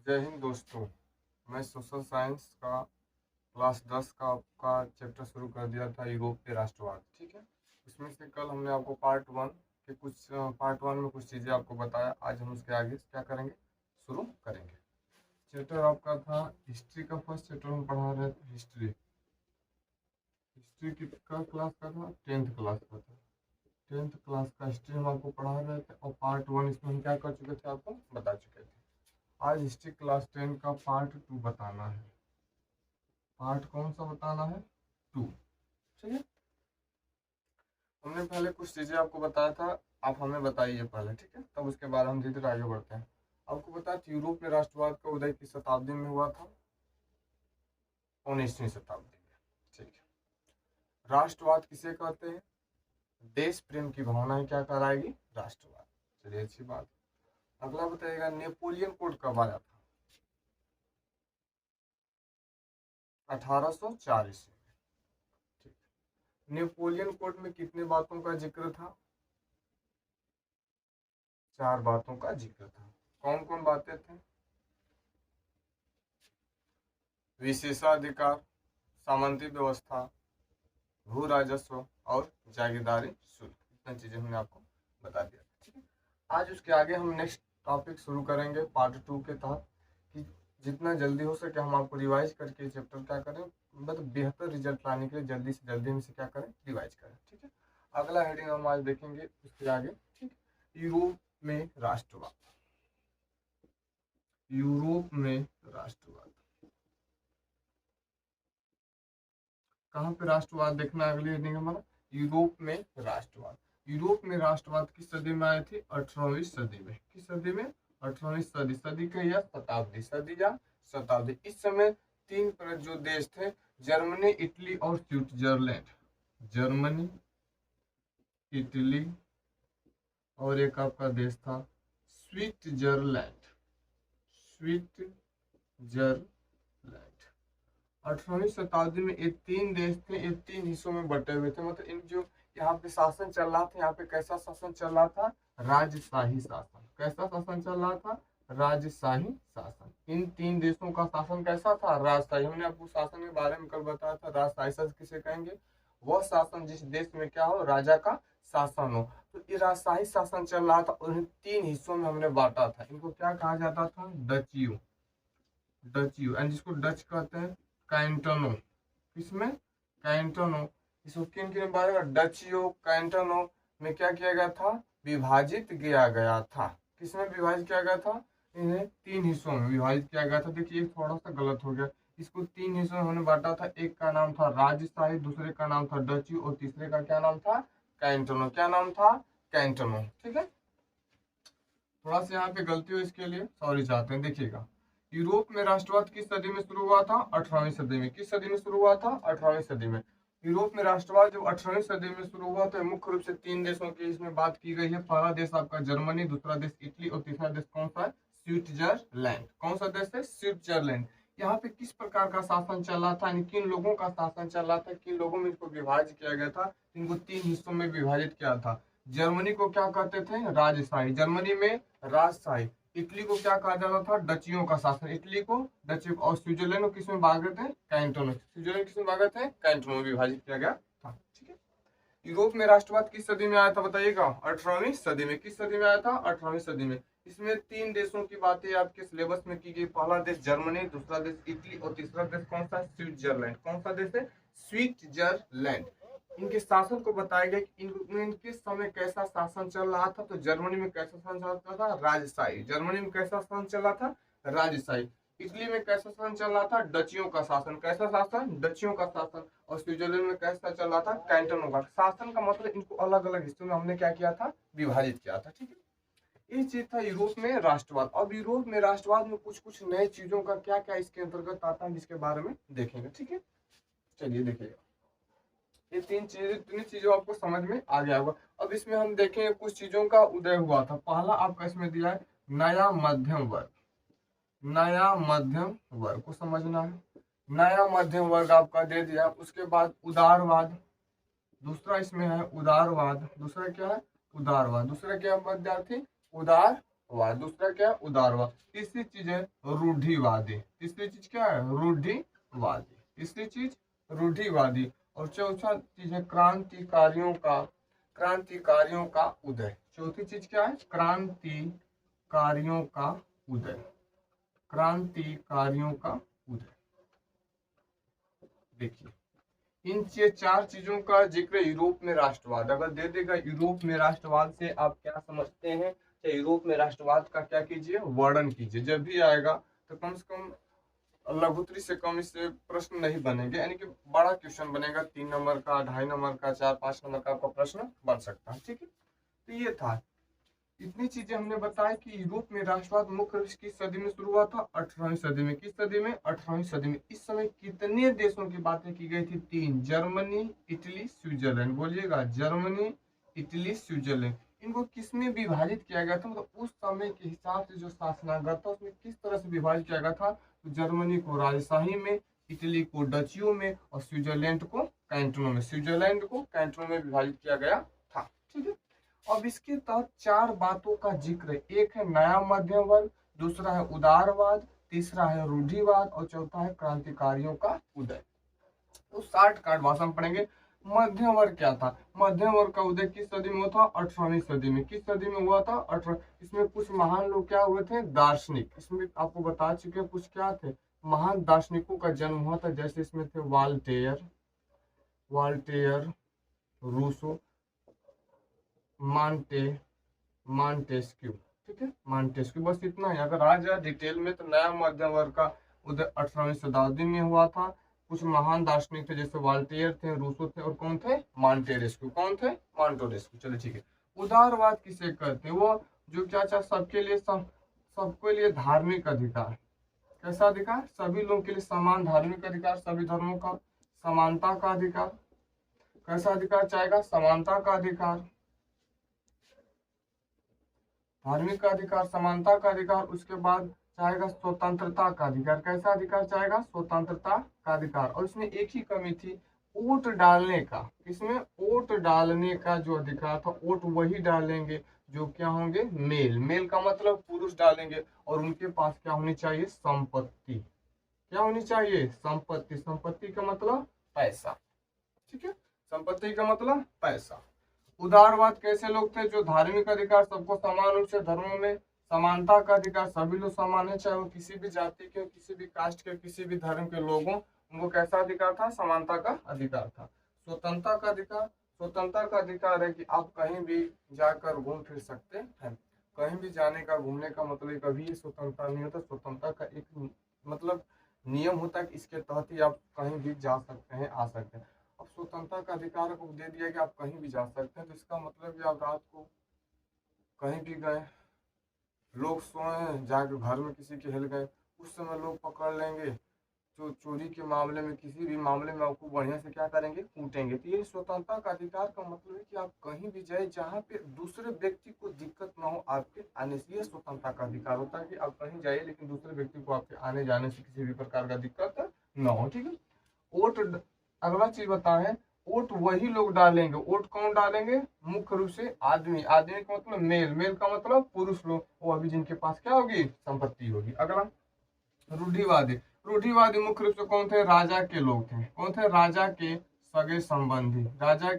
जय हिंद दोस्तों। मैं सोशल साइंस का क्लास 10 का आपका चैप्टर शुरू कर दिया था, यूरोप के राष्ट्रवाद। ठीक है, उसमें से कल हमने आपको पार्ट वन में कुछ चीज़ें आपको बताया। आज हम उसके आगे क्या करेंगे, शुरू करेंगे। चैप्टर आपका था हिस्ट्री का। फर्स्ट चैप्टर हम पढ़ा रहे थे हिस्ट्री। हिस्ट्री का क्लास का था, 10th क्लास का था। 10th क्लास का हिस्ट्री हम आपको पढ़ा रहे थे और पार्ट वन इसमें हम क्या कर चुके थे, आपको बता चुके थे। आज हिस्ट्री क्लास 10 का पार्ट 2 बताना है। पार्ट कौन सा बताना है? 2। ठीक है, हमने पहले कुछ चीजें आपको बताया था, आप हमें बताइए पहले। ठीक है, तब उसके बाद हम धीरे धीरे आगे बढ़ते हैं। आपको बताया यूरोप में राष्ट्रवाद का उदय किस शताब्दी में हुआ था? 19वीं शताब्दी में। ठीक है, राष्ट्रवाद किसे कहते हैं? देश प्रेम की भावनाएं क्या कहलाएगी? राष्ट्रवाद। चलिए, अच्छी बात। अगला बताइएगा, नेपोलियन कोड कब आया था? 1804 ईस्वी में। ठीक, नेपोलियन कोड में कितने बातों का जिक्र था? 4 बातों का जिक्र था। कौन कौन बातें थे? विशेषाधिकार, सामंती व्यवस्था, भू राजस्व और जागीरदारी शुल्क। इतना चीजें हमने आपको बता दिया। ठीक है, आज उसके आगे हम नेक्स्ट टॉपिक शुरू करेंगे पार्ट 2 के तहत, कि जितना जल्दी हो सके हम आपको रिवाइज करके चैप्टर क्या करें, मतलब बेहतर रिजल्ट लाने के लिए जल्दी से जल्दी हम इसे क्या करें, रिवाइज करें। ठीक है, अगला हेडिंग हम आज देखेंगे उसके आगे। ठीक, यूरोप में राष्ट्रवाद। यूरोप में राष्ट्रवाद, कहाँ पे राष्ट्रवाद देखना है? अगली हेडिंग हमारा यूरोप में राष्ट्रवाद। यूरोप में राष्ट्रवाद किस सदी में आए थे? 18वीं सदी में। किस सदी में? 18वीं सदी। सदी का या शताब्दी? सदी या शताब्दी। इस समय 3 जो देश थे, जर्मनी, इटली और स्विट्जरलैंड। जर्मनी, इटली और एक आपका देश था स्विट्जरलैंड। स्विट्जरलैंड। 18वीं शताब्दी में ये 3 देश थे, ये 3 हिस्सों में बटे हुए थे। मतलब इन जो यहाँ पे शासन चल रहा था, यहाँ पे कैसा शासन चल रहा था? राजशाही शासन। कैसा शासन चल रहा था? राजशाही शासन। इन 3 देशों का शासन कैसा था? राजशाही। हमने आपको शासन के बारे में कल बताया था। राजशाही शासन किसे कहेंगे? वह शासन जिस देश में क्या हो, राजा का शासन हो। तो ये राजशाही शासन चल रहा था, उन्हें 3 हिस्सों में हमने बांटा था। इनको क्या कहा जाता था? डचियो। डचियो, एंड जिसको डच कहते हैं कैंटनो। किसमें? कैंटनो। इसको किन किन बारे में? डचियो, कैंटनो में क्या किया गया था? विभाजित किया गया था। किसमें विभाजित किया गया था? इन्हें 3 हिस्सों में विभाजित किया गया था। देखिए, थोड़ा सा गलत हो गया। इसको 3 हिस्सों में हमने बांटा था। एक का नाम था राजशाही, दूसरे का नाम था डचियो और तीसरे का क्या नाम था? कैंटनो। क्या नाम था? कैंटनो। ठीक है, थोड़ा सा यहाँ पे गलती हो, इसके लिए सॉरी चाहते हैं। देखिएगा, यूरोप में राष्ट्रवाद किस सदी में शुरू हुआ था? 18वीं सदी में। किस सदी में शुरू हुआ था? 18वीं सदी में। यूरोप में राष्ट्रवाद जब 18वीं सदी में शुरू हुआ तो मुख्य रूप से 3 देशों की इसमें बात की गई है। पहला देश आपका जर्मनी, दूसरा देश इटली और तीसरा देश कौन सा है? स्विट्जरलैंड। कौन सा देश है? स्विट्जरलैंड। यहाँ पे किस प्रकार का शासन चल रहा था, यानी किन लोगों का शासन चल रहा था, किन लोगों में इसको विभाजित किया गया था? इनको 3 हिस्सों में विभाजित किया था। जर्मनी को क्या कहते थे? राजशाही। जर्मनी में राजशाही। इटली को क्या कहा जाता था? डचियों का शासन। इटली को डचियों। और स्विट्जरलैंड को किसमें भागे थे? कैंटोन। स्विट्जरलैंड किसमें भागे थे? कैंटोन में विभाजित किया गया था। ठीक है, यूरोप में राष्ट्रवाद किस सदी में आया था बताइएगा? 18वीं सदी में। किस सदी में आया था? 18वीं सदी में। इसमें 3 देशों की बातें आपके सिलेबस में की गई। पहला देश जर्मनी, दूसरा देश इटली और तीसरा देश कौन सा? स्विट्जरलैंड। कौन सा देश है? स्विट्जरलैंड। इनके शासन को बताया गया कि इनके समय कैसा शासन चल रहा था। तो जर्मनी में कैसा शासन चल रहा था? राजशाही। जर्मनी में कैसा शासन चल रहा था? राजशाही। इटली में कैसा शासन चल रहा था? डचियों का शासन। कैसा शासन? डचियों का शासन। और स्विट्जरलैंड में कैसा चल रहा था? कैंटोनों का शासन। का मतलब इनको अलग अलग हिस्सों में हमने क्या किया था? विभाजित किया था। ठीक है, ये चीज था यूरोप में राष्ट्रवाद। अब यूरोप में राष्ट्रवाद में कुछ कुछ नए चीजों का क्या क्या इसके अंतर्गत आता है, जिसके बारे में देखेंगे। ठीक है, चलिए देखिएगा, ये 3 चीजों आपको समझ में आ गया होगा। अब इसमें हम देखेंगे कुछ चीजों का उदय हुआ था। पहला आपका इसमें दिया है नया मध्यम वर्ग। नया मध्यम वर्ग को समझना है। नया मध्यम वर्ग आपका दे दिया। उसके बाद उदारवाद, दूसरा इसमें है उदारवाद। दूसरा क्या है? उदारवाद। दूसरा क्या विद्यार्थी? उदारवाद। रूढ़िवाद। दूसरा क्या है? उदारवाद। तीसरी चीज है रूढ़िवादी। तीसरी चीज क्या है? रूढ़िवादी। तीसरी चीज रूढ़िवादी। और चौथा चीज है क्रांतिकारियों का उदय। चौथी चीज क्या है? क्रांतिकारियों का उदय। क्रांतिकारियों का उदय। देखिए इन चार चीजों का जिक्र यूरोप में राष्ट्रवाद अगर दे देगा, यूरोप में राष्ट्रवाद से आप क्या समझते हैं, तो यूरोप में राष्ट्रवाद का क्या कीजिए? वर्णन कीजिए। जब भी आएगा तो कम से कम लघुत्तरी से कम इससे प्रश्न नहीं बनेंगे, यानी कि बड़ा क्वेश्चन बनेगा, 3 नंबर का, 2.5 नंबर का, 4-5 नंबर का आपका प्रश्न बन सकता है। ठीक है, तो ये था, इतनी चीजें हमने बताया कि यूरोप में राष्ट्रवाद मुख्य रूप से किस सदी में शुरू हुआ था? 18वीं सदी में। किस सदी में? 18वीं सदी में। इस समय कितने देशों की बातें की गई थी? 3, जर्मनी, इटली, स्विट्जरलैंड। बोलिएगा, जर्मनी, इटली, स्विट्जरलैंड। इनको किसमें विभाजित किया गया था? मतलब उस समय के हिसाब से जो शासनागार था उसमें किस तरह से विभाजित किया गया था? तो जर्मनी को राजशाही में, इटली को डचियों में और स्विट्जरलैंड को कैंटनों में, में विभाजित किया गया था। ठीक है, अब इसके तहत 4 बातों का जिक्र है। एक है नया मध्यम वर्ग, दूसरा है उदारवाद, तीसरा है रूढ़िवाद और चौथा है क्रांतिकारियों का उदय। तो 60 कार्ड भाषा में पढ़ेंगे। मध्यम वर्ग क्या था? मध्यम वर्ग का उदय किस सदी में हुआ था? 18वीं सदी में। किस सदी में हुआ था? 18। इसमें कुछ महान लोग क्या हुए थे? दार्शनिक। इसमें आपको बता चुके हैं कुछ क्या थे, महान दार्शनिकों का जन्म हुआ था। जैसे इसमें थे वाल्टेयर, रूसो, मांटेस्क्यू। ठीक है, मांटेस्क्यू। बस इतना ही। अगर आ जाए डिटेल में तो नया मध्यम वर्ग का उदय 18वीं शताब्दी में हुआ था। कुछ महान दार्शनिक थे, जैसे वाल्टेयर थे, रूसो थे और कौन थे? मांटेस्क्यू। कौन थे? मांटेस्क्यू। चलिए ठीक है। उदारवाद किसे कहते हैं? वो जो क्या चाहे सबके लिए सबके लिए धार्मिक अधिकार। कैसा अधिकार? सभी लोगों के लिए समान धार्मिक अधिकार, सभी धर्मों का समानता का अधिकार। कैसा अधिकार चाहेगा? समानता का अधिकार, धार्मिक का अधिकार, समानता का अधिकार। उसके बाद चाहेगा स्वतंत्रता का अधिकार। कैसा अधिकार चाहेगा? स्वतंत्रता का अधिकार। और इसमें एक ही कमी थी, वोट डालने का। इसमें वोट डालने का जो अधिकार था, वोट वही डालेंगे जो क्या होंगे? मेल का मतलब पुरुष डालेंगे। और उनके पास क्या होनी चाहिए? संपत्ति। क्या होनी चाहिए? संपत्ति। संपत्ति का मतलब पैसा। ठीक है, संपत्ति का मतलब पैसा। उदारवाद कैसे लोग थे? जो धार्मिक अधिकार, सबको समान रूप से धर्मों में समानता का अधिकार, सभी लोग समान है, चाहे वो किसी भी जाति के, किसी भी कास्ट के, किसी भी धर्म के लोग हों, उनको कैसा अधिकार था? समानता का अधिकार था। स्वतंत्रता का अधिकार, स्वतंत्रता का अधिकार है कि आप कहीं भी जाकर घूम फिर सकते हैं। कहीं भी जाने का, घूमने का मतलब कभी स्वतंत्रता नहीं होता। स्वतंत्रता का एक मतलब नियम होता है कि इसके तहत ही आप कहीं भी जा सकते हैं, आ सकते हैं। अब स्वतंत्रता का अधिकार को दे दिया कि आप कहीं भी जा सकते हैं, तो इसका मतलब कि आप रात को कहीं भी गए, लोग सोए, जाकर घर में किसी के हिल गए, उस समय लोग पकड़ लेंगे। जो चोरी के मामले में, किसी भी मामले में आपको बढ़िया से क्या करेंगे? कूटेंगे। तो ये स्वतंत्रता का अधिकार का मतलब है कि आप कहीं भी जाए जहाँ पे दूसरे व्यक्ति को दिक्कत ना हो आपके आने से। ये स्वतंत्रता का अधिकार होता है कि आप कहीं जाइए लेकिन दूसरे व्यक्ति को आपके आने जाने से किसी भी प्रकार का दिक्कत ना हो। ठीक है, वोट, अगला चीज बताएं, वोट वही लोग डालेंगे। वोट कौन डालेंगे? मुख्य रूप से आदमी। आदमी का मतलब मेल का मतलब पुरुष लोग, वो अभी जिनके पास क्या होगी? संपत्ति होगी। अगला रूढ़िवादी। रूढ़िवादी मुख्य रूप से कौन थे? राजा के लोग थे। कौन थे? राजा के सगे संबंधी। राजा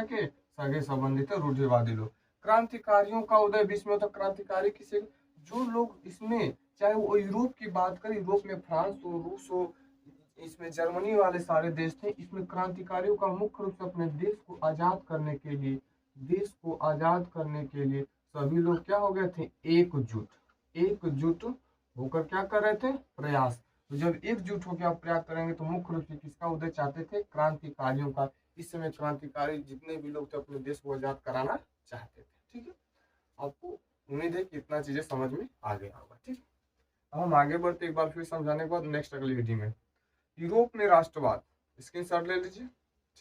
के सगे संबंधी थे रूढ़िवादी लोग। क्रांतिकारियों का उदय बीच में होता। क्रांतिकारी किसे? जो लोग इसमें, चाहे वो यूरोप की बात करें, यूरोप में फ्रांस हो, रूस हो, इसमें जर्मनी वाले सारे देश थे। इसमें क्रांतिकारियों का मुख्य रूप से अपने देश को आजाद करने के लिए, सभी लोग क्या हो गए थे? एकजुट होकर क्या कर रहे थे? प्रयास। तो जब एकजुट होकर आप प्रयास करेंगे तो मुख्य रूप से किसका उदय चाहते थे? क्रांतिकारियों का। इस समय क्रांतिकारी जितने भी लोग थे अपने देश को आजाद कराना चाहते थे। ठीक है, आपको उम्मीद है कि इतना चीजें समझ में आ गया होगा। ठीक, अब हम आगे बढ़ते, एक बार फिर समझाने के बाद नेक्स्ट अगली वीडियो में। यूरोप में राष्ट्रवाद, स्क्रीनशॉट ले लीजिए।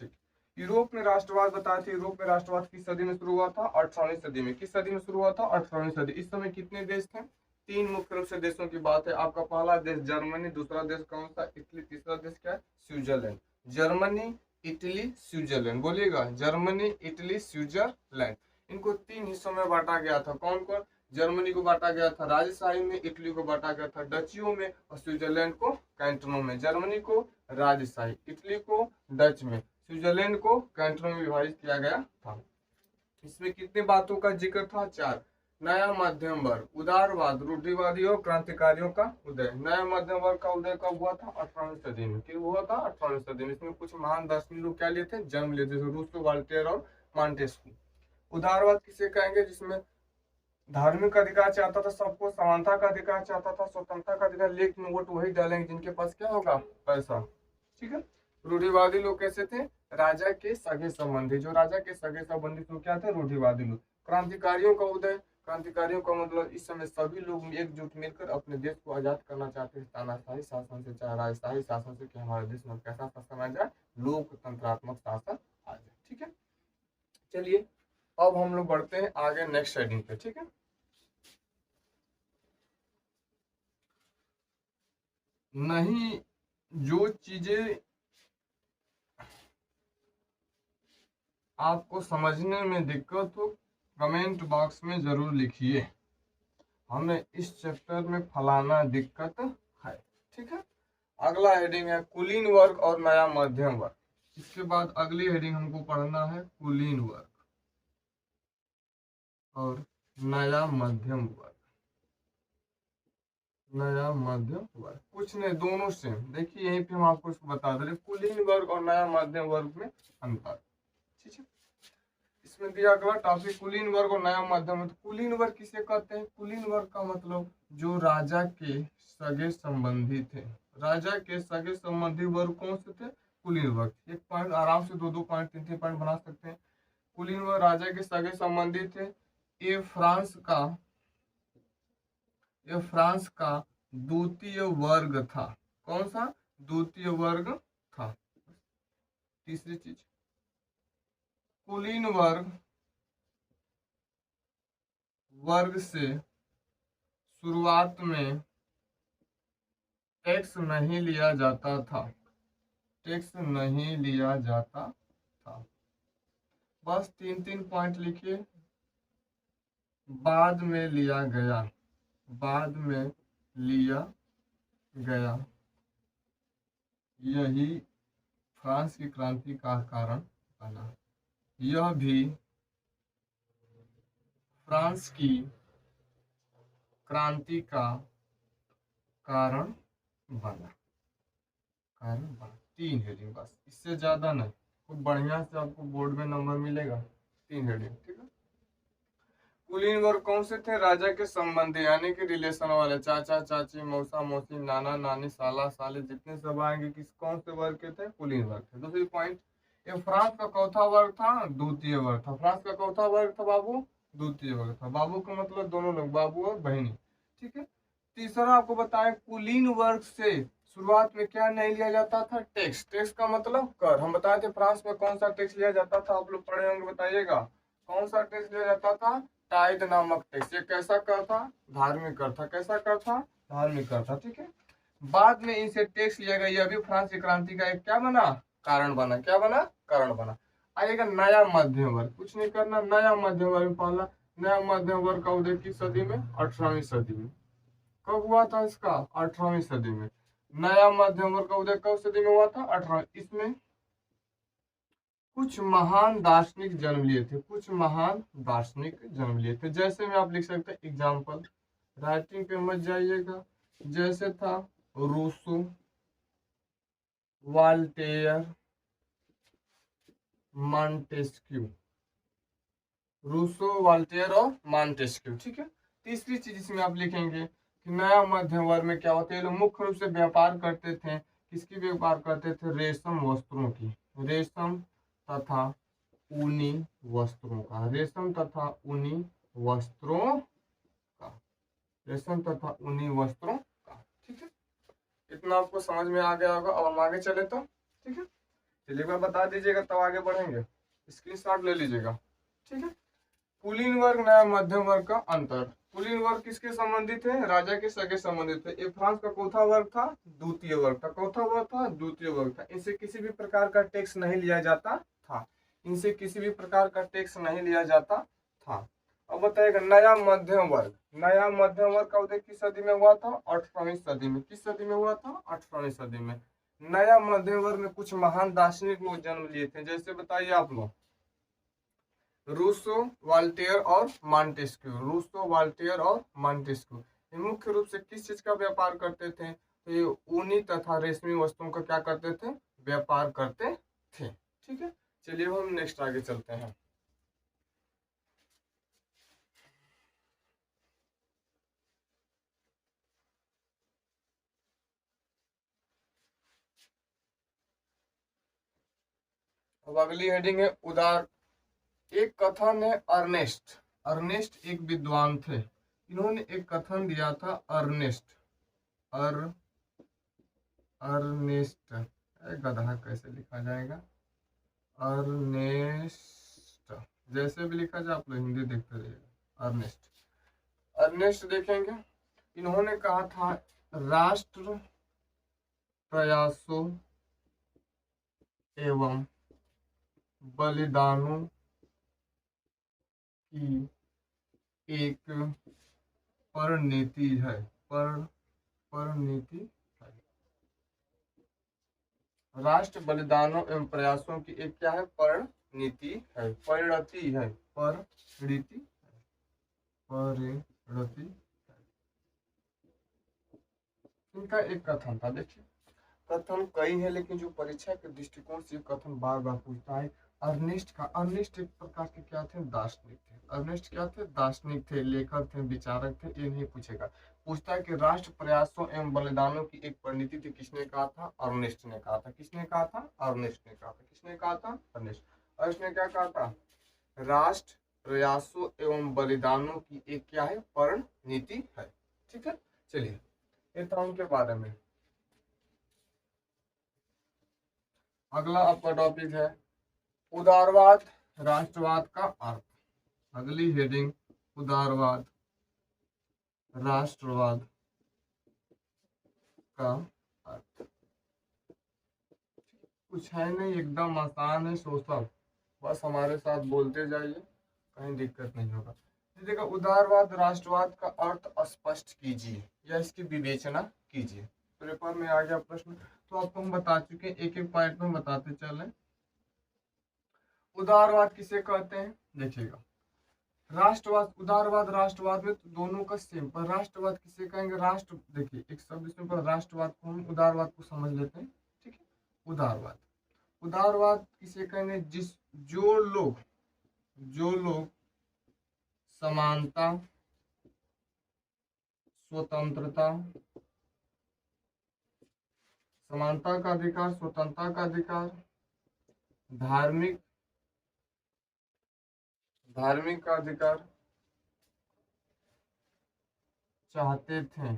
ठीक, यूरोप में राष्ट्रवाद बताया था। यूरोप में राष्ट्रवाद किस सदी में शुरू हुआ था? 18वीं सदी में। किस सदी में शुरू हुआ था? 18वीं सदी। इस समय कितने देश थे? 3 मुख्य रूप से देशों की बात है। आपका पहला देश जर्मनी, दूसरा देश कौन सा? इटली, तीसरा देश क्या है? स्विट्जरलैंड। Germany, Italy, Switzerland. बोलिएगा, जर्मनी, इटली, स्विट्जरलैंड। इनको 3 हिस्सों में बांटा गया था। कौन कौन? जर्मनी को बांटा गया था राजशाही में, इटली को बांटा गया था डचियों में, और स्विट्जरलैंड को कैंटनों में। जर्मनी को राजशाही, इटली को डच में, स्विट्जरलैंड को कैंटनों में विभाजित किया गया था। इसमें कितनी बातों का जिक्र था? 4। नया मध्यम वर्ग, उदारवाद, रूढ़िवादी और क्रांतिकारियों का उदय। नया मध्यम वर्ग का उदय कब हुआ था? 18वीं सदी में। क्यों हुआ था? 18वीं सदी में। इसमें कुछ महान दार्शनिक लोग क्या लिए थे? जन्म लिए, जैसे रूसो, वोल्टेयर और मॉन्टेस्क्यू। उदारवाद किसे कहेंगे? जिसमें धार्मिक अधिकार चाहता था सबको, समानता का अधिकार चाहता था, स्वतंत्रता का अधिकार, लेकिन वोट वही डालेंगे जिनके पास क्या होगा? पैसा। ठीक है। रूढ़िवादी लोग कैसे थे? राजा के सगे संबंधी। जो राजा के सगे संबंधी तो क्या थे? रूढ़िवादी लोग। क्रांतिकारियों का उदय, क्रांतिकारियों का मतलब इस समय सभी लोग एकजुट मिलकर अपने देश को आजाद करना चाहते हैं तानाशाही शासन से, चाहे राजशाही शासन से, कि हमारे देश में कैसा शासन आ जाए? लोकतंत्रात्मक शासन आ जाए। ठीक है। चलिए अब हम लोग बढ़ते हैं आगे नेक्स्ट हेडिंग पे। ठीक है। नहीं, जो चीजें आपको समझने में दिक्कत हो कमेंट बॉक्स में जरूर लिखिए, हमें इस चैप्टर में फलाना दिक्कत है। ठीक है। अगला हेडिंग है कुलीन वर्ग और नया मध्यम वर्ग। इसके बाद अगली हेडिंग हमको पढ़ना है कुलीन वर्ग और नया मध्यम वर्ग। नया मध्यम वर्ग कुछ नहीं, दोनों सेम। देखिए यहीं पे हम आपको इसको बता दे रहे कुलीन वर्ग और नया मध्यम वर्ग में अंतर। ठीक है। इसमें दिया गया टॉपिक कुलीन वर्ग और नया मध्यम वर्ग। कुलीन वर्ग किसे कहते हैं? कुलीन वर्ग का मतलब जो राजा के सगे संबंधी थे। राजा के सगे संबंधी वर्ग कौन से थे? कुलीन वर्ग। एक पॉइंट आराम से 2-2 पॉइंट 3-3 पॉइंट बना सकते हैं। कुलीन वर्ग राजा के सगे संबंधी थे। ये फ्रांस का द्वितीय वर्ग था। कौन सा? द्वितीय वर्ग था। तीसरी चीज, कुलीन वर्ग से शुरुआत में टैक्स नहीं लिया जाता था। टैक्स नहीं लिया जाता था। बस 3-3 पॉइंट लिखिए। बाद में लिया गया, बाद में लिया गया, यही फ्रांस की क्रांति का कारण बना। यह भी फ्रांस की क्रांति का कारण बना। 3 हेडिंग बस, इससे ज्यादा नहीं। खूब बढ़िया से आपको बोर्ड में नंबर मिलेगा। 3 हेडिंग। ठीक है। कुलीन वर्ग कौन से थे? राजा के संबंधी, यानी कि रिलेशन वाले, चाचा चाची, मौसा मौसी, नाना नानी, साला साले, जितने सब आएंगे किस कौन से वर्ग के थे? कुलीन वर्ग थे। दूसरी पॉइंट, ये फ्रांस का चौथा वर्ग था, द्वितीय वर्ग था। फ्रांस का चौथा वर्ग था बाबू, द्वितीय वर्ग था। बाबू का मतलब दोनों लोग, बाबू और बहनी। ठीक है। तीसरा आपको बताएं, कुलीन वर्ग से शुरुआत में क्या नहीं लिया जाता था? टैक्स। टैक्स का मतलब कर। हम बताए थे फ्रांस में कौन सा टैक्स लिया जाता था? आप लोग पढ़े होंगे, बताइएगा। कौन सा टैक्स लिया जाता था? टाइड नामक टैक्स। ये कैसा कर था? धार्मिक कर था। कैसा कर था? धार्मिक कर था। ठीक है। बाद में इनसे टैक्स लिया गया, यह भी फ्रांस की क्रांति का एक क्या बना? कारण बना। क्या बना? कारण बना। आएगा नया मध्यम वर्ग। कुछ नहीं करना, नया मध्यम वर्ग पाला। नया मध्यम वर्ग का उदय किस सदी में? 18वीं सदी में। कब हुआ था इसका? 18वीं सदी में। नया मध्यम वर्ग का उदय कब सदी में हुआ था? 18। इसमें कुछ महान दार्शनिक जन्म लिए थे। कुछ महान दार्शनिक जन्म लिए थे। जैसे में आप लिख सकते हैं एग्जाम्पल, राइटिंग पे मत जाइएगा। जैसे था Rousseau, Voltaire, Montesquieu. Rousseau, Voltaire और मॉन्टेस्क्यू। ठीक है। तीसरी चीज इसमें आप लिखेंगे कि नया मध्यम वर्ग में क्या होता है? ये लोग मुख्य रूप से व्यापार करते थे। किसकी व्यापार करते थे? रेशम वस्त्रों की। रेशम तथा ऊनी वस्त्रों का। रेशम तथा ऊनी वस्त्रों का। रेशम तथा ऊनी वस्त्रों का। ठीक है। इतना आपको समझ में आ गया होगा। अब हम आगे चले तो ठीक है। चलिए मैं बता दीजिएगा तब आगे बढ़ेंगे। स्क्रीनशॉट ले लीजिएगा। ठीक है। कुलीन वर्ग नया मध्यम वर्ग का अंतर। कुलीन वर्ग किसके संबंधित है? राजा के सगे संबंधित है। ये फ्रांस का चौथा वर्ग था, द्वितीय वर्ग था। चौथा वर्ग था, द्वितीय वर्ग था। इनसे किसी भी प्रकार का टैक्स नहीं लिया जाता था। इनसे किसी भी प्रकार का टैक्स नहीं लिया जाता था। अब बताइएगा नया मध्यम वर्ग। नया मध्यम वर्ग का उदय किस सदी में हुआ था? 18वीं सदी में। किस सदी में हुआ था? 18वीं सदी में। नया मध्यम वर्ग में कुछ महान दार्शनिक लोग जन्म लिए थे, जैसे बताइए आप लोग, रूसो, वाल्टेयर और मॉन्टेस्क्यू। रूसो, वाल्टेयर और मॉन्टेस्क्यू ये मुख्य रूप से किस चीज का व्यापार करते थे? तो ये ऊनी तथा रेशमी वस्तुओं का क्या करते थे? व्यापार करते थे। ठीक है, चलिए हम नेक्स्ट आगे चलते हैं। अब अगली हेडिंग है उदार। एक कथन है अर्नेस्ट। अर्नेस्ट एक विद्वान थे, इन्होंने एक कथन दिया था अर्नेस्ट। अर्नेस्ट गधा कैसे लिखा जाएगा? अर्नेस्ट जैसे भी लिखा जाए आप लोग हिंदी देखते रहिएगा। अर्नेस्ट, अर्नेस्ट देखेंगे, इन्होंने कहा था राष्ट्र प्रयासों एवं बलिदानों की एक परिणति है। परिणति है। राष्ट्र बलिदानों एवं प्रयासों की एक क्या है? परिणति है। परिणति है। परिणति, परिणति इनका एक कथन था। देखिए कथन कई है, लेकिन जो परीक्षा के दृष्टिकोण से कथन बार बार पूछता है अर्नेस्ट का। अर्नेस्ट एक प्रकार के क्या थे? दार्शनिक थे। अर्नेस्ट क्या थे? दार्शनिक थे, लेखक थे, विचारक थे। ये नहीं पूछेगा। पूछता है कि राष्ट्र प्रयासों एवं बलिदानों की एक परिणति थी, किसने कहा था? अर्नेस्ट ने कहा था। किसने कहा था? अर्नेस्ट ने कहा था। किसने कहा था? अर्नेस्ट। और इसने क्या कहा था? राष्ट्र प्रयासों एवं बलिदानों की एक क्या है? परिणति है। ठीक है, चलिए ये था उनके बारे में। अगला आपका टॉपिक है उदारवाद, राष्ट्रवाद का अर्थ। अगली हेडिंग उदारवाद, राष्ट्रवाद का अर्थ। कुछ है नहीं, एकदम आसान है सोशल, बस हमारे साथ बोलते जाइए, कहीं दिक्कत नहीं होगा। देखिएगा उदारवाद राष्ट्रवाद का अर्थ स्पष्ट कीजिए या इसकी विवेचना कीजिए। पेपर में आ गया प्रश्न, तो आपको हम बता चुके हैं, एक एक पॉइंट में बताते चले। उदारवाद किसे कहते हैं? देखिएगा राष्ट्रवाद, उदारवाद राष्ट्रवाद में तो दोनों का सेम, पर राष्ट्रवाद किसे कहेंगे? राष्ट्र, देखिए एक शब्द इसमें पर राष्ट्रवाद को हम उदारवाद को समझ लेते हैं। ठीक है, उदारवाद, उदारवाद किसे कहेंगे? जो लोग समानता, स्वतंत्रता, समानता का अधिकार, स्वतंत्रता का अधिकार, धार्मिक का अधिकार चाहते थे,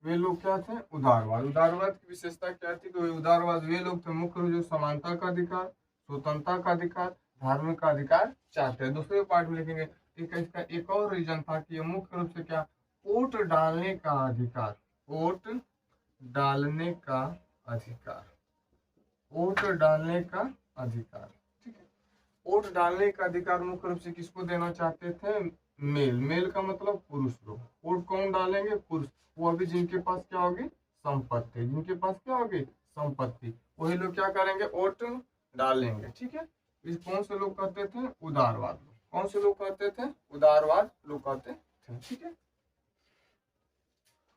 वे लोग क्या थे? उदारवाद। उदारवाद की विशेषता क्या थी? तो उदारवाद वे लोग थे मुख्य रूप से समानता का अधिकार, स्वतंत्रता का अधिकार, धार्मिक का अधिकार चाहते हैं। दूसरे पार्ट में लिखेंगे इसका एक और रीजन था कि ये मुख्य रूप से क्या? वोट डालने का अधिकार, वोट डालने का अधिकार, वोट डालने का अधिकार। ठीक है, वोट डालने का अधिकार मुख्य रूप से किसको देना चाहते थे? मेल का मतलब पुरुष लोग। वोट कौन डालेंगे? पुरुष। वो अभी जिनके पास क्या होगी? संपत्ति। जिनके पास क्या होगी? संपत्ति, वही लोग क्या करेंगे? वोट डालेंगे। ठीक है, इस कौन से लोग कहते थे? उदारवाद लोग। कौन से लोग कहते थे? उदारवाद लोग कहते थे। ठीक है,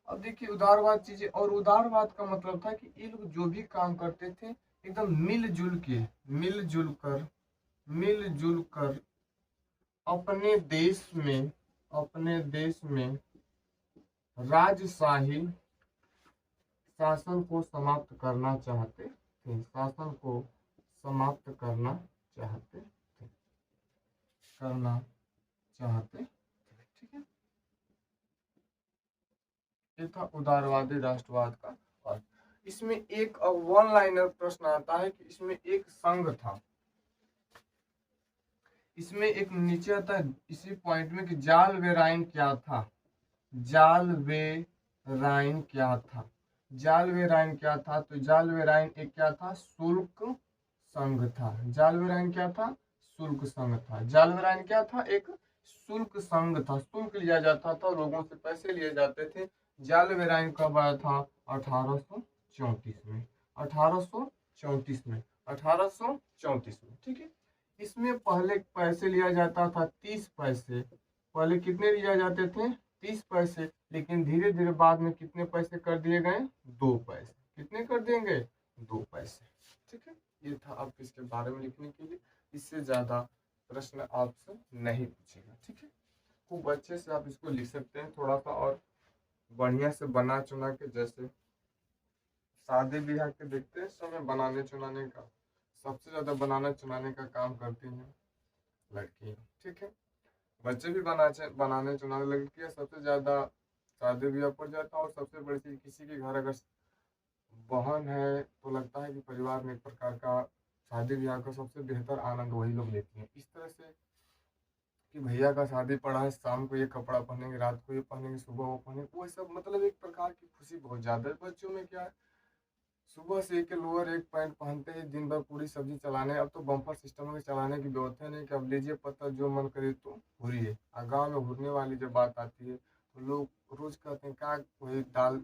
अब देखिए उदारवाद चीजें, और उदारवाद का मतलब था कि ये लोग जो भी काम करते थे एकदम मिलजुल कर अपने देश में राजशाही शासन को समाप्त करना चाहते थे। शासन को समाप्त करना चाहते थे, ठीक है, ये था उदारवादी राष्ट्रवाद का अर्थ। इसमें एक वन लाइनर प्रश्न आता है कि इसमें एक संघ था, इसमें एक नीचे आता है इसी पॉइंट में कि जाल वेराइन क्या था? जाल वेराइन क्या था? जाल वेराइन क्या था? तो जाल वेराइन एक क्या था? शुल्क संघ था। जाल वेराइन क्या था? शुल्क संघ था। जालवेरायन क्या था? एक शुल्क संघ था, शुल्क लिया जाता था, लोगों से पैसे लिए जाते थे। जालवेरायन कब आया था? 1834 में, 1834 में, 1834 में, ठीक है। इसमें पहले पैसे लिया जाता था 30 पैसे। पहले कितने लिया जाते थे? 30 पैसे। लेकिन धीरे धीरे बाद में कितने पैसे कर दिए गए? 2 पैसे। कितने कर देंगे? 2 पैसे, ठीक है। ये था अब इसके बारे में लिखने के लिए, इससे ज्यादा प्रश्न आपसे नहीं पूछेगा, ठीक है। खूब अच्छे से आप इसको लिख सकते हैं, थोड़ा सा और बढ़िया से बना चुना के। जैसे शादी ब्याह के देखते हैं समय बनाने चुनाने का, सबसे ज्यादा बनाने चुनाने का काम करती हैं लड़कियां, ठीक है। बच्चे भी बनाने चुनाने लड़कियां सबसे ज्यादा शादी ब्याह पर जाता है। और सबसे बड़ी चीज, किसी के घर अगर बहन है तो लगता है कि परिवार में एक प्रकार का शादी ब्याह का सबसे बेहतर आनंद वही लोग लेती हैं। इस तरह से कि भैया का शादी पड़ा है, शाम को ये कपड़ा पहनेंगे, रात को ये पहनेंगे, सुबह वो पहनेंगे, वो सब मतलब एक प्रकार की खुशी बहुत ज्यादा है। बच्चों में क्या है, सुबह से एक लोअर एक पैंट पहनते ही दिन भर पूरी सब्जी चलाने। अब तो बम्पर सिस्टम में चलाने की व्यवस्था नहीं कि अब लीजिए पत्ता जो मन करे तो हुरिए। और गाँव में घुरने वाली जब बात आती है तो लोग रोज कहते हैं क्या वही दाल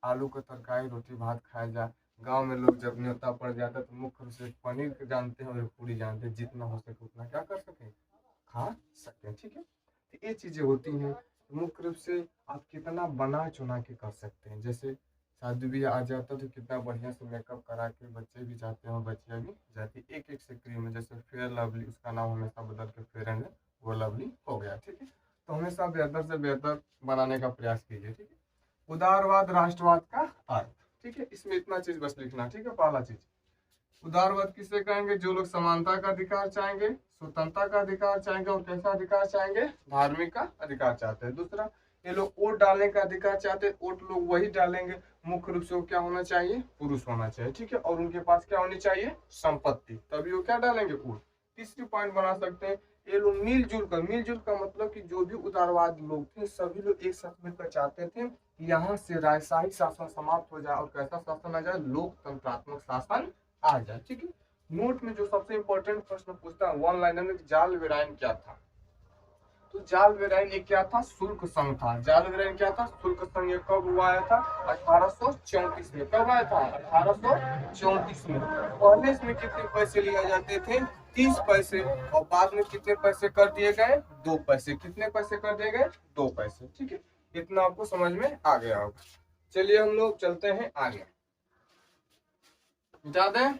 आलू का तरकारी रोटी भात खाया जाए। गांव में लोग जब न्योता पड़ जाता है तो मुख्य रूप से पनीर को जानते हैं और पूरी जानते हैं, जितना हो सके उतना क्या कर सकें, खा सकते हैं, ठीक है। तो ये चीजें होती हैं। मुख्य रूप से आप कितना बना चुना के कर सकते हैं। जैसे शादी भी आ जाता है तो कितना बढ़िया से मेकअप करा के बच्चे भी जाते हैं और बच्चियां भी जाती है। एक एक से क्रीम है, जैसे फेयर लवली, उसका नाम हमेशा बदल के फेयर एंड वो लवली हो गया, ठीक है। तो हमेशा बेहतर से बेहतर बनाने का प्रयास कीजिए, ठीक है। उदारवाद राष्ट्रवाद का अर्थ, ठीक है। इसमें इतना चीज बस लिखना, ठीक है। पहला चीज, उदारवाद किसे कहेंगे? जो लोग समानता का अधिकार चाहेंगे, स्वतंत्रता का अधिकार चाहेंगे, और कैसा अधिकार चाहेंगे? धार्मिक का अधिकार चाहते हैं। दूसरा, ये लोग वोट डालने का अधिकार चाहते हैं, वोट लोग वही डालेंगे। मुख्य रूप से वो क्या होना चाहिए? पुरुष होना चाहिए, ठीक है। और उनके पास क्या होनी चाहिए? संपत्ति, तभी वो क्या डालेंगे? वोट। तीसरी पॉइंट बना सकते हैं, ये लोग मिलजुल का मतलब कि जो भी उदारवाद लोग थे सभी लोग एक साथ मिलकर चाहते थे कि यहाँ से राजशाही शासन समाप्त हो जाए और कैसा शासन आ जाए? लोकतंत्रात्मक शासन आ जाए, ठीक है। नोट में जो सबसे इंपॉर्टेंट प्रश्न पूछता है वन लाइनर में, जालवेरायन क्या था? तो जालवेरायन एक क्या था? शुल्क संघ था। जालवेरायन क्या था? शुल्क संघ। ये कब हुआ आया था? 1834 में। कब आया था? 1834 में। पहले इसमें कितने पैसे लिए जाते थे? 30 पैसे। और बाद में कितने पैसे कर दिए गए? 2 पैसे। कितने पैसे कर दिए गए? 2 पैसे, ठीक है। इतना आपको समझ में आ गया होगा। चलिए हम लोग चलते हैं आगे। मिटा दें?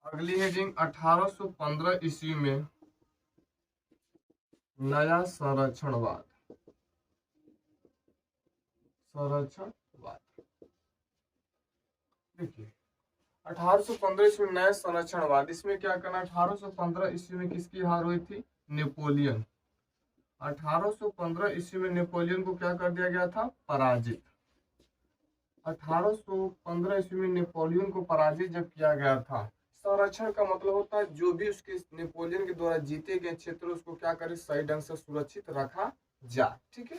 अगली हेडिंग, 1815 ईस्वी में नया संरक्षणवाद। संरक्षणवाद, देखिए 1815 ईस्वी में नया संरक्षणवाद। इसमें क्या करना? 1815 ईस्वी में किसकी हार हुई थी? नेपोलियन। 1815 ईस्वी में नेपोलियन को क्या कर दिया गया था? पराजित। 1815 ईस्वी में नेपोलियन को पराजित जब किया गया था। संरक्षण का मतलब होता है जो भी उसके नेपोलियन के द्वारा जीते गए क्षेत्र उसको क्या करे? सही ढंग से सुरक्षित रखा जाए, ठीक है।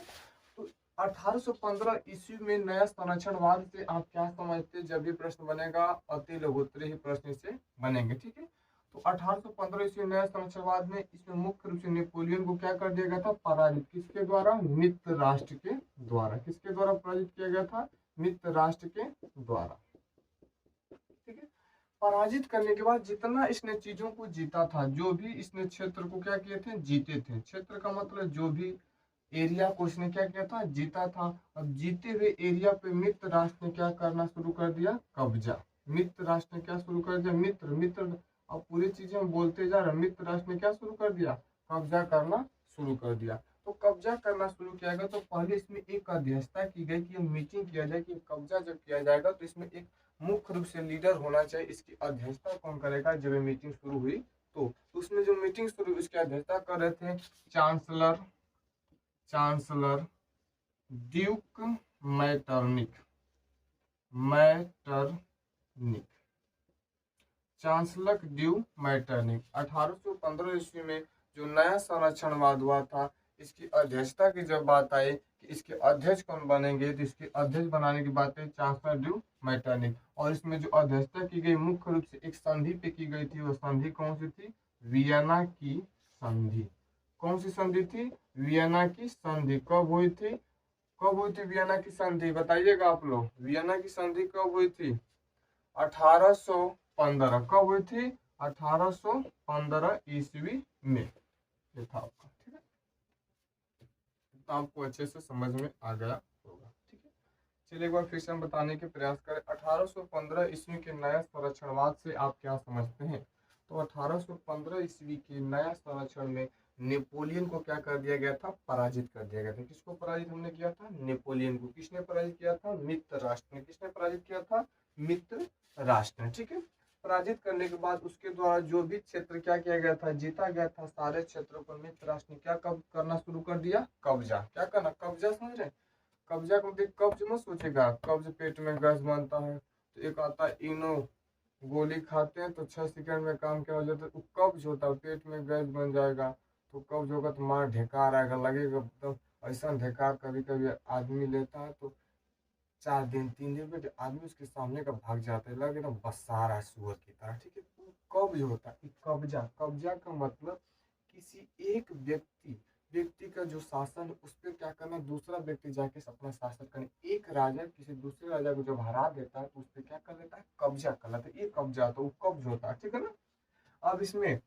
तो 1815 ईस्वी में नया संरक्षणवाद से आप क्या समझते हैं? जब भी प्रश्न बनेगा अति लघुत्तरी ही प्रश्न से बनेंगे, ठीक है। तो 1815 ईस्वी नया संरक्षणवाद में इसमें मुख्य रूप से नेपोलियन को क्या कर दिया गया था? पराजित। किसके द्वारा? मित्र राष्ट्र के द्वारा। किसके द्वारा पराजित किया गया था? मित्र राष्ट्र के द्वारा, ठीक है। पराजित करने के बाद जितना इसने चीजों को जीता था, जो भी इसने क्षेत्र को क्या किए थे? जीते थे। क्षेत्र का मतलब जो भी एरिया को इसने क्या किया था? जीता था। अब जीते हुए एरिया पे मित्र राष्ट्र ने क्या करना शुरू कर दिया? कब्जा। मित्र राष्ट्र ने क्या शुरू कर दिया? मित्र मित्र अब पूरी चीजें हम बोलते जा रहे हैं। मित्र राष्ट्र ने क्या शुरू कर दिया? कब्जा करना शुरू कर दिया। तो कब्जा करना शुरू किया गया तो पहले इसमें एक अध्यक्षता की गई कि मीटिंग किया जाए कि कब्जा जब किया जाएगा तो इसमें एक मुख्य रूप से लीडर होना चाहिए। इसकी अध्यक्षता कौन करेगा? जब ये मीटिंग शुरू हुई तो उसमें जो मीटिंग शुरू हुई उसकी अध्यक्षता कर रहे थे chancellor chancellor Duke Metternich. Metternich chancellor due Metternich. 1815 ईस्वी में जो नया संरक्षणवाद हुआ था, इसकी अध्यक्षता की जब बात आई कि इसके अध्यक्ष कौन बनेंगे, तो इसके अध्यक्ष बनाने की बात है चांसलर ड्यू मैटरनिक। और इसमें जो अध्यक्षता की गई मुख्य रूप से एक संधि पे की गई थी, वो संधि कौन सी थी? वियना की संधि। कौन सी संधि थी? वियना की संधि। कब हुई थी? कब हुई थी वियना की संधि? बताइएगा आप लोग, वियना की संधि कब हुई थी? 1815। कब हुई थी? 1815 ईस्वी में। ये था आपका, ठीक है। तो आपको अच्छे से समझ में आ गया होगा, ठीक है। चलिए एक बार फिर से हम बताने के प्रयास करें। 1815 ईस्वी के नया संरक्षणवाद से आप क्या समझते हैं? तो 1815 ईस्वी के नया संरक्षण में नेपोलियन को क्या कर दिया गया था? पराजित कर दिया गया था। किसको पराजित हमने किया था? नेपोलियन को। किसने पराजित किया था? मित्र राष्ट्र ने। किसने पराजित किया था? मित्र राष्ट्र ने, ठीक है। पराजित करने के बाद उसके द्वारा जो भी क्षेत्र क्या किया गया था? जीता गया था, सारे क्षेत्रों पर मित्र राष्ट्र ने क्या करना शुरू कर दिया? कब्जा। क्या करना? कब्जा, समझ रहे? कब्जा को देख, कब्ज मत सोचेगा, कब्ज पेट में गैस बनता है, तो एक आता है इनो, गोली खाते हैं तो 6 सेकंड में काम क्या हो जाता है, तो कब्ज होता है, पेट में गैस बन जाएगा, तो कब्ज होगा तो मार ढेकार आएगा, लगेगा तो ऐसा ढेकार कभी कभी आदमी लेता है तो 4 दिन 3 दिन में आदमी उसके सामने का भाग जाता है, लगे एकदम बसा रहा है सुअर की तरह, ठीक है। कब्ज होता है कब्जा। कब्जा का मतलब किसी एक व्यक्ति का जो शासन है उस पर क्या करना, दूसरा व्यक्ति जाके अपना शासन करना। एक राजा किसी दूसरे राजा को जब हरा देता है तो उस पर क्या कर लेता है? कब्जा कर लेता है। ये कब्जा, तो वो कब्ज होता है, ठीक है ना। अब इसमें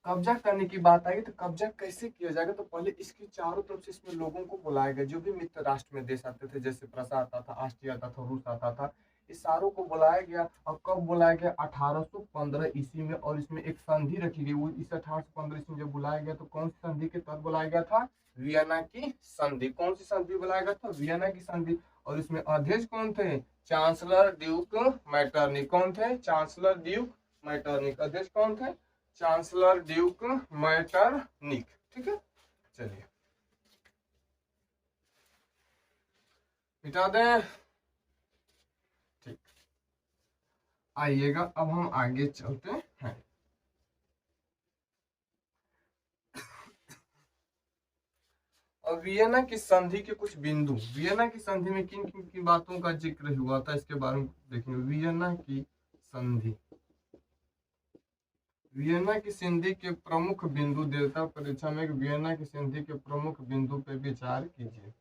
कब्जा करने की बात आई तो कब्जा कैसे किया जाएगा? तो पहले इसकी चारों तरफ से इसमें लोगों को बुलाया गया, जो भी मित्र राष्ट्र में देश आते थे, जैसे प्रसा आता था, ऑस्ट्रिया आता था, रूस आता था, इस सारों को बुलाया गया। और कब बुलाया गया? 1815 ईस्वी में। और इसमें एक संधि रखी गई। वो इस 1815 ईस्वी में जब बुलाया गया तो कौन सी संधि के तहत बुलाया गया था? वियना की संधि। कौन सी संधि बुलाया गया था? वियना की संधि। और इसमें अध्यक्ष कौन थे? Chancellor Duke Metternich. कौन थे? Chancellor Duke Metternich. अध्यक्ष कौन थे? चांसलर ड्यूक मैटरनिक, ठीक है। चलिए मिटा दें, ठीक। आइएगा अब हम आगे चलते हैं। और वियना की संधि के कुछ बिंदु। वियना की संधि में किन किन की बातों का जिक्र हुआ था, इसके बारे में देखेंगे। वियना की संधि। वियना की संधि के प्रमुख बिंदु देवता परीक्षा में वियना की संधि के प्रमुख बिंदु पर विचार कीजिए।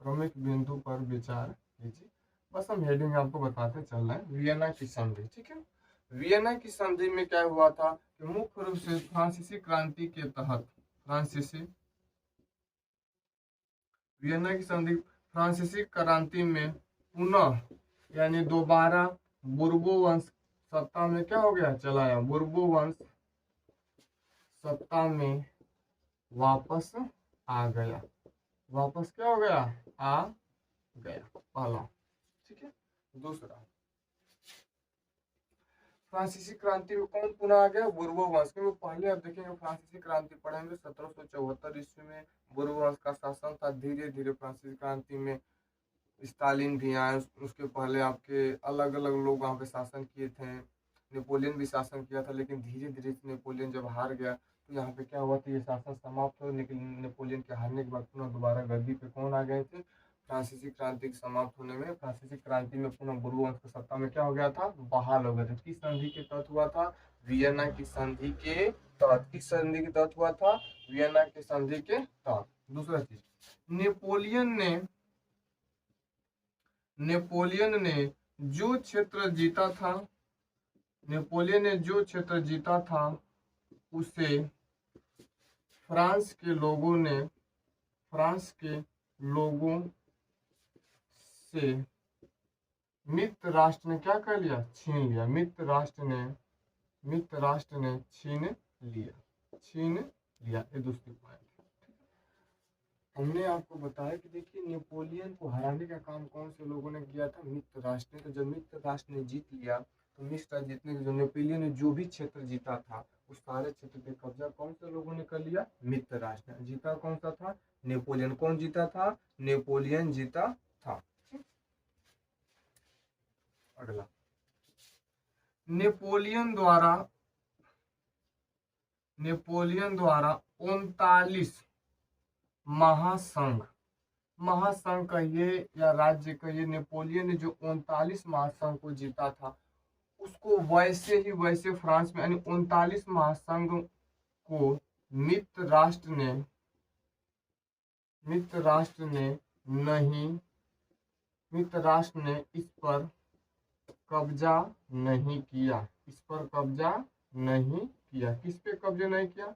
प्रमुख बिंदु पर विचार कीजिए। बस हम हेडिंग आपको बताते चल रहे हैं। वियना की संधि, ठीक है। वियना की संधि में क्या हुआ था कि मुख्य रूप से फ्रांसीसी क्रांति के तहत, वियना की संधि फ्रांसीसी क्रांति में पुनः यानी दोबारा बुर्बो वंश सत्ता में क्या हो गया? चला आया। बुर्बो वंश सत्ता में वापस आ गया। वापस क्या हो गया? आ गया, पहला, ठीक है। दूसरा, फ्रांसीसी क्रांति में कौन पुनः आ गया? बुर्बो वंश। क्योंकि पहले आप देखेंगे फ्रांसीसी क्रांति पढ़ेंगे 1774 ईस्वी में बुर्बो वंश का शासन था। धीरे धीरे फ्रांसीसी क्रांति में स्टालिन भी आए, उसके पहले आपके अलग अलग लोग वहाँ पे शासन किए थे। नेपोलियन भी शासन किया था, लेकिन धीरे धीरे नेपोलियन जब हार गया तो यहाँ पे क्या हुआ था, ये शासन समाप्त हो। लेकिन नेपोलियन के हारने के बाद पुनः दोबारा गद्दी पे कौन आ गए थे? फ्रांसीसी क्रांति के समाप्त होने में फ्रांसीसी क्रांति में पुनः बुर्बो वंश का सत्ता में क्या हो गया था? बहाल हो गया था। किस संधि के तहत हुआ था? वियना की संधि के तहत। किस संधि के तहत हुआ था? वियना की संधि के तहत। दूसरा चीज, नेपोलियन ने जो क्षेत्र जीता था, नेपोलियन ने जो क्षेत्र जीता था उसे फ्रांस के लोगों से मित्र राष्ट्र ने क्या कर लिया? छीन लिया। मित्र राष्ट्र ने छीन लिया। ये दूसरी पॉइंट। हमने आपको बताया कि देखिए नेपोलियन को हराने का काम कौन से लोगों ने किया था? मित्र राष्ट्र ने। तो जब मित्र राष्ट्र ने जीत लिया तो मित्र राष्ट्र जीतने के जो नेपोलियन ने जो भी क्षेत्र जीता था उस सारे क्षेत्र पे कब्जा कौन से लोगों ने कर लिया? मित्र राष्ट्र ने। जीता कौन सा था? नेपोलियन। कौन जीता था? नेपोलियन जीता था। अगला, नेपोलियन द्वारा 39 महासंघ कहिए या राज्य कहिए, नेपोलियन ने जो 39 महासंघ को जीता था, उसको वैसे फ्रांस में यानी 39 महासंघ को मित्र राष्ट्र ने इस पर कब्जा नहीं किया। किस पे कब्जा नहीं किया?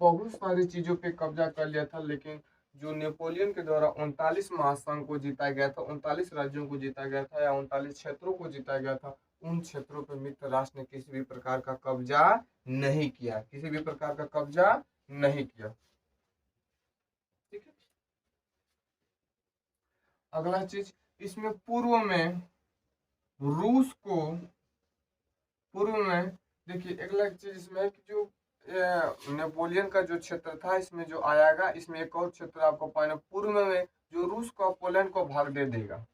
बहुत सारी चीजों पे कब्जा कर लिया था, लेकिन जो नेपोलियन के द्वारा 39 महासंघ को जीता गया था, 39 राज्यों को जीता गया था या 39 क्षेत्रों को जीता गया था, उन क्षेत्रों पर मित्र राष्ट्र ने किसी भी प्रकार का कब्जा नहीं किया। ठीक है। अगला चीज, इसमें पूर्व में देखिए, अगला चीज इसमें कि जो नेपोलियन का जो क्षेत्र था, इसमें जो आएगा, इसमें एक और क्षेत्र आपको पाना, पूर्व में जो रूस को पोलैंड को भाग दे देगा।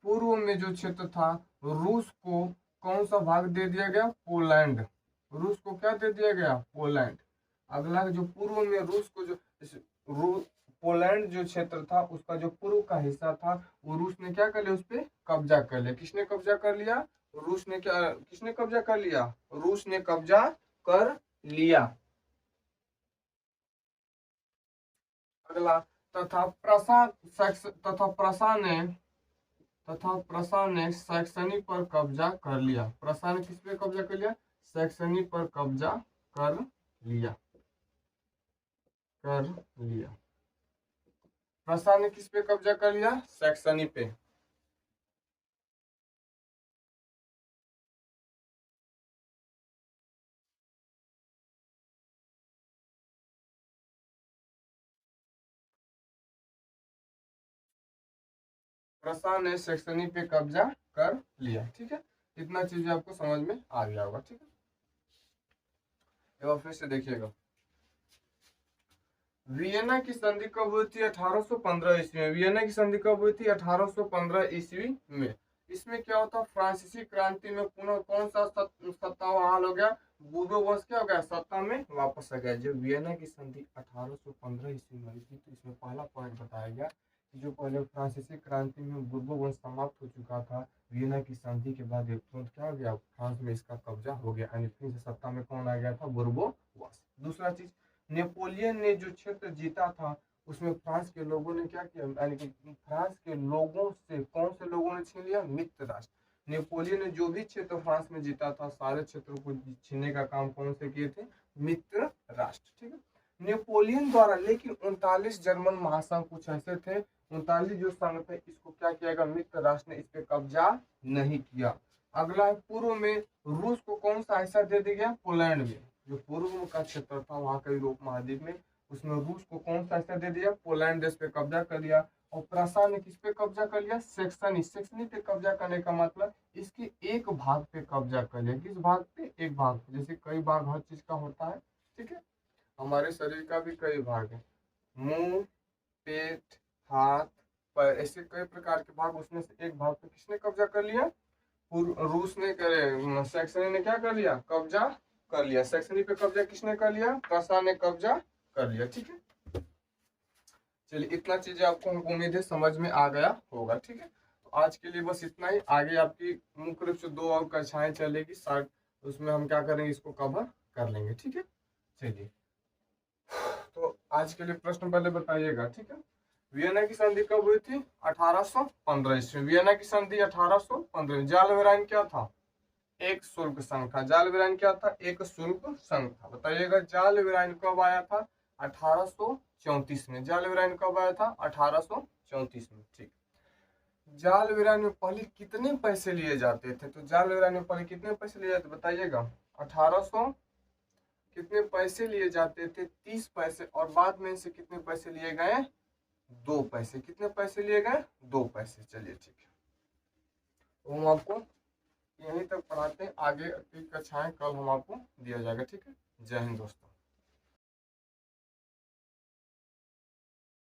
पूर्व में जो क्षेत्र था, रूस को कौन सा भाग दे दिया गया? पोलैंड। रूस को क्या दे दिया गया? पोलैंड। अगला जो पूर्व में रूस को जो पोलैंड जो क्षेत्र था, उसका जो पूर्व का हिस्सा था, वो रूस ने क्या कर लिया? उस पर कब्जा कर लिया। किसने कब्जा कर लिया? रूस ने कब्जा कर लिया। अगला, तथा प्रसा ने सैक्सनी पर कब्जा कर लिया। प्रसा ने किस पे कब्जा कर लिया? सैक्सनी पर कब्जा कर लिया। प्रसा ने किस पे कब्जा कर लिया? सैक्सनी पे। प्रसा ने सैक्सनी पे कब्जा कर लिया। ठीक है, इतना चीज आपको समझ में आ गया होगा। ठीक है, एक बार फिर से देखिएगा। वियना की संधि कब हुई थी? 1815 ईस्वी में। वियना की संधि कब हुई थी? 1815 ईस्वी में। इसमें क्या होता? फ्रांसीसी क्रांति में पुनः कौन सा सत्ता बहाल हो गया? बूर्बोवंश क्या हो गया? सत्ता में वापस आ गया। जब वियना की संधि 1815 ईस्वी में हुई थी, तो इसमें पहला पॉइंट बताया गया कि जो पहले फ्रांसीसी क्रांति में बूर्बोवंश समाप्त हो चुका था, वियना की संधि के बाद तुरंत क्या हो गया? फ्रांस में इसका कब्जा हो गया, यानी फिर से सत्ता में कौन आ गया था? बूर्बोवंश। दूसरा चीज, नेपोलियन ने जो क्षेत्र जीता था, उसमें फ्रांस के लोगों ने क्या किया? यानी कि फ्रांस के लोगों से कौन से लोगों ने छीन लिया? मित्र राष्ट्र। नेपोलियन ने जो भी क्षेत्र फ्रांस में जीता था, सारे क्षेत्रों को छीनने का काम कौन से किए थे? मित्र राष्ट्र। ठीक है, नेपोलियन द्वारा, लेकिन 39 जर्मन महासंघ कुछ ऐसे थे, 39 जो संघ थे, इसको क्या किया गया? मित्र राष्ट्र ने इस पे कब्जा नहीं किया। अगला है, पूर्व में रूस को कौन सा हिस्सा दे दिया गया? पोलैंड में। जो पूर्व का क्षेत्र था वहां का यूरोप महाद्वीप में, उसमें रूस को कौन सा हिस्सा दे दिया? पोलैंड देश पे कब्जा कर लिया। और प्रसा ने किस पे कब्जा कर लिया? सेक्सनी पे कब्जा करने का मतलब इसके एक भाग पे कब्जा कर लिया। किस भाग पे? एक भाग पे। जैसे कई भाग हर चीज का होता है, ठीक है, हमारे शरीर का भी कई भाग है, मुंह, पेट, हाथ, पैर, ऐसे कई प्रकार के भाग, उसमें से एक भाग पे किसने कब्जा कर लिया? रूस ने करे, सेक्सनी ने क्या कर लिया? कब्जा कर लिया। सेक्सनी पे कब्जा किसने कर लिया? प्रसा ने कब्जा कर लिया। ठीक है, चलिए, इतना चीजें आपको हमको उम्मीद है समझ में आ गया होगा। ठीक है, तो आज के लिए बस इतना ही। आगे आपकी मुख्य रूप से 2 और कक्षाएं चलेगी, उसमें हम क्या करेंगे? इसको कवर कर लेंगे। ठीक है, चलिए, तो आज के लिए प्रश्न पहले बताइएगा। ठीक है, वियना की संधि कब हुई थी? 1815 ईस्वी। वियना की संधि 1815। जाल वेराइन क्या था? एक शुल्क संघ था। जाल वेराइन क्या था? एक शुल्क संघ था। बताइएगा, जाल वेराइन कब आया था? 1834 में। जाल वेराइन कब आया था? 1834 में। ठीक, जाल वेराइन में पहले कितने पैसे लिए जाते थे? तो जाल वेराइन में पहले कितने पैसे लिए जाते? बताइएगा। 1800 कितने पैसे लिए जाते थे? 30 पैसे। और बाद में इनसे कितने पैसे लिए गए? 2 पैसे। कितने पैसे लिए गए? 2 पैसे। चलिए, ठीक है, तो हम आपको यहीं तक पढ़ाते हैं। आगे की कक्षाएं कल हम आपको दिया जाएगा। ठीक है, जय हिंद दोस्तों।